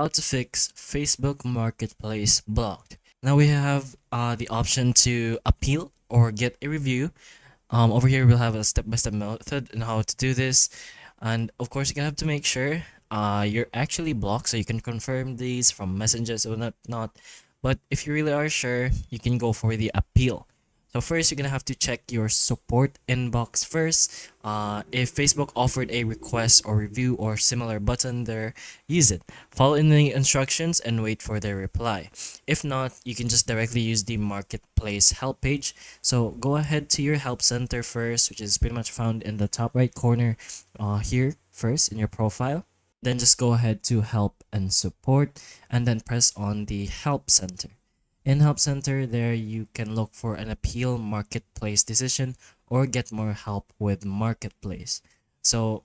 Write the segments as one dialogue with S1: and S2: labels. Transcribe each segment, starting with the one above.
S1: How to fix Facebook Marketplace blocked. Now we have the option to appeal or get a review. Over here we'll have a step-by-step method on how to do this, and of course you're gonna have to make sure you're actually blocked so you can confirm these from messages or not. But if you really are sure, you can go for the appeal. So first, you're gonna have to check your support inbox first. If Facebook offered a request or review or similar button there, use it. Follow in the instructions and wait for their reply. If not, you can just directly use the marketplace help page. So go ahead to your help center first, which is pretty much found in the top right corner here first in your profile. Then just go ahead to help and support and then press on the help center. In Help Center, there you can look for an appeal marketplace decision or get more help with marketplace. So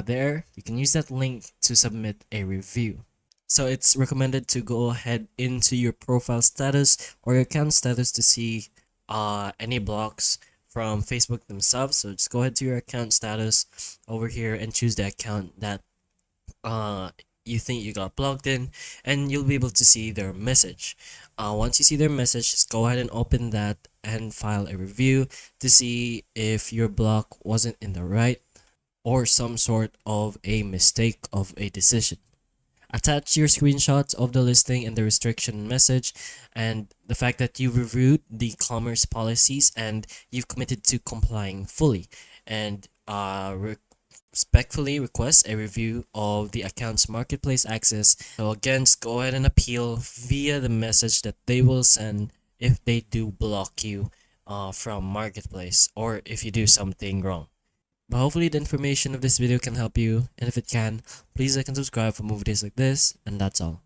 S1: there you can use that link to submit a review. So it's recommended to go ahead into your profile status or your account status to see any blocks from Facebook themselves. So just go ahead to your account status over here and choose the account that uh you think you got blocked in, and you'll be able to see their message. Once you see their message, just go ahead and open that and file a review to see if your block wasn't in the right or some sort of a mistake of a decision. Attach your screenshots of the listing and the restriction message and the fact that you reviewed the commerce policies and you've committed to complying fully, and respectfully request a review of the account's marketplace access. So again, just go ahead and appeal via the message that they will send if they do block you from marketplace or if you do something wrong. But hopefully the information of this video can help you, and if it can, please like and subscribe for more videos like this, and that's all.